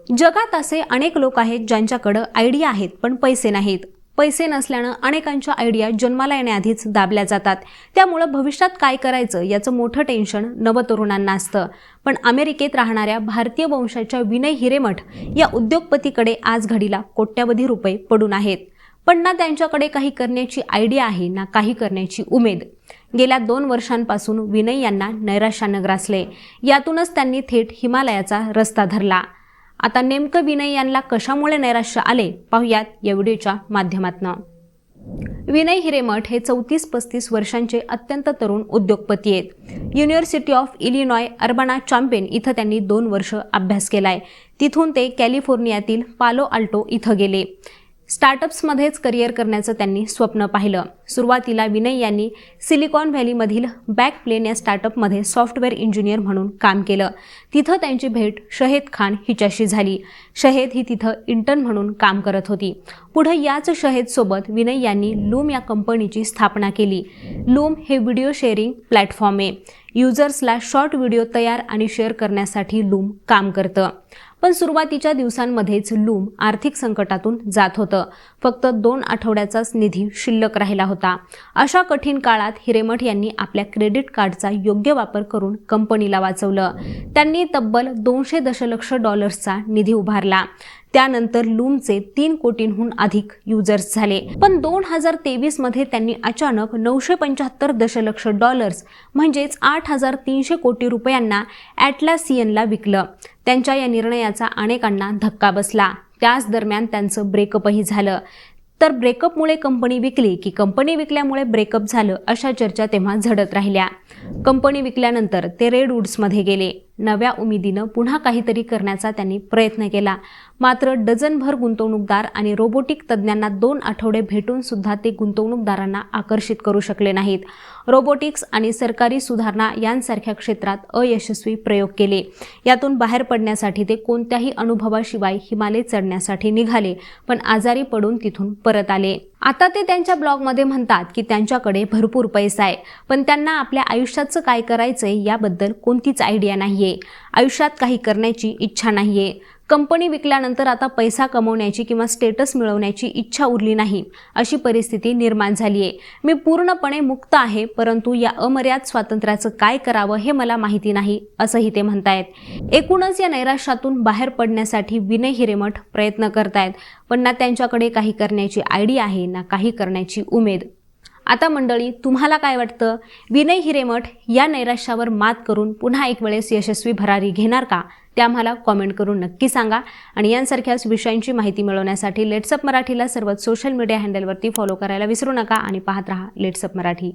जगात असे अनेक लोक आहेत ज्यांच्याकडे आयडिया आहेत पण पैसे नाहीत. पैसे नसल्यानं अनेकांच्या आयडिया जन्माला येण्याआधीच दाबल्या जातात. त्यामुळे भविष्यात काय करायचं याचं मोठं टेन्शन नवतरुणांना असतं. पण अमेरिकेत राहणाऱ्या भारतीय वंशाच्या विनय हिरेमठ या उद्योगपतीकडे आज घडीला कोट्यावधी रुपये पडून आहेत. पण ना त्यांच्याकडे काही करण्याची आयडिया आहे ना काही करण्याची उमेद. गेल्या 2 वर्षांपासून विनय यांना नैराश्यानं ग्रासले. यातूनच त्यांनी थेट हिमालयाचा रस्ता धरला. आता नेमकं विनय यांना कशामुळे नैराश्य आले पाहूयात या व्हिडिओच्या माध्यमातून. विनय हिरेमठ हे 34-35 वर्षांचे अत्यंत तरुण उद्योगपती आहेत. University of Illinois Urbana champion इथं त्यांनी 2 वर्ष अभ्यास केलाय. तिथून ते कॅलिफोर्नियातील पालो आल्टो इथं गेले. स्टार्टअप्समध्येच करिअर करण्याचं त्यांनी स्वप्न पाहिलं. सुरुवातीला विनय यांनी सिलिकॉन व्हॅलीमधील बॅकप्लेन या स्टार्टअपमध्ये सॉफ्टवेअर इंजिनियर म्हणून काम केलं. तिथं त्यांची भेट शहेद खान हिच्याशी झाली. शहेद ही तिथं इंटर्न म्हणून काम करत होती. पुढे याच शहेदसोबत विनय यांनी लूम या कंपनीची स्थापना केली. लूम हे व्हिडिओ शेअरिंग प्लॅटफॉर्म आहे. युजर्सला शॉर्ट व्हिडिओ तयार आणि शेअर करण्यासाठी लूम काम करतं. पण सुरुवातीच्या दिवसांमध्येच लूम आर्थिक संकटातून जात होतं. फक्त 2 आठवड्याचाच निधी शिल्लक राहिला होता. अशा कठीण काळात हिरेमठ यांनी आपल्या क्रेडिट कार्डचा योग्य वापर करून कंपनीला वाचवलं. त्यांनी तब्बल $200 दशलक्ष निधी उभारला. त्यानंतर लूमचे 3 कोटींहून अधिक युजर्स झाले. पण 2023 मध्ये त्यांनी अचानक $975 दशलक्ष म्हणजेच 8,300 कोटी रुपयांना ॲटलासियनला विकलं. त्यांच्या या निर्णयाचा अनेकांना धक्का बसला. त्याच दरम्यान त्यांचं ब्रेकअपही झालं. तर ब्रेकअपमुळे कंपनी विकली की कंपनी विकल्यामुळे ब्रेकअप झालं अशा चर्चा तेव्हा झडत राहिल्या. कंपनी विकल्यानंतर ते रेडवूड्समध्ये गेले. नव्या उमेदीनं पुन्हा काहीतरी करण्याचा त्यांनी प्रयत्न केला. मात्र डझनभर गुंतवणूकदार आणि रोबोटिक तज्ज्ञांना 2 आठवडे भेटून सुद्धा ते गुंतवणूकदारांना आकर्षित करू शकले नाहीत. रोबोटिक्स आणि सरकारी सुधारणा यांसारख्या क्षेत्रात अयशस्वी प्रयोग केले. यातून बाहेर पडण्यासाठी ते कोणत्याही अनुभवाशिवाय हिमालय चढण्यासाठी निघाले, पण आजारी पडून तिथून परत आले. आता ते त्यांच्या ब्लॉगमध्ये म्हणतात की त्यांच्याकडे भरपूर पैसा आहे, पण त्यांना आपल्या आयुष्याचं काय करायचंय याबद्दल कोणतीच आयडिया नाहीये. आयुष्यात काही करण्याची इच्छा नाहीये. कंपनी विकल्यानंतर आता पैसा कमवण्याची किंवा स्टेटस मिळवण्याची इच्छा उरली नाही, अशी परिस्थिती निर्माण झाली आहे. मी पूर्णपणे मुक्त आहे, परंतु या अमर्याद स्वातंत्र्याचं काय करावं हे मला माहिती नाही, असंही ते म्हणतायत. एकूणच या नैराश्यातून बाहेर पडण्यासाठी विनय हिरेमठ प्रयत्न करतायत, पण ना त्यांच्याकडे काही करण्याची आयडिया आहे ना काही करण्याची उमेद. आता मंडळी, तुम्हाला काय वाटतं? विनय हिरेमठ या नैराश्यावर मात करून पुन्हा एक वेळेस यशस्वी भरारी घेणार का? ते आम्हाला कॉमेंट करून नक्की सांगा. आणि यांसारख्याच विषयांची माहिती मिळवण्यासाठी लेट्सअप मराठीला सर्वच सोशल मीडिया हँडलवरती फॉलो करायला विसरू नका आणि पाहत रहा लेट्सअप मराठी.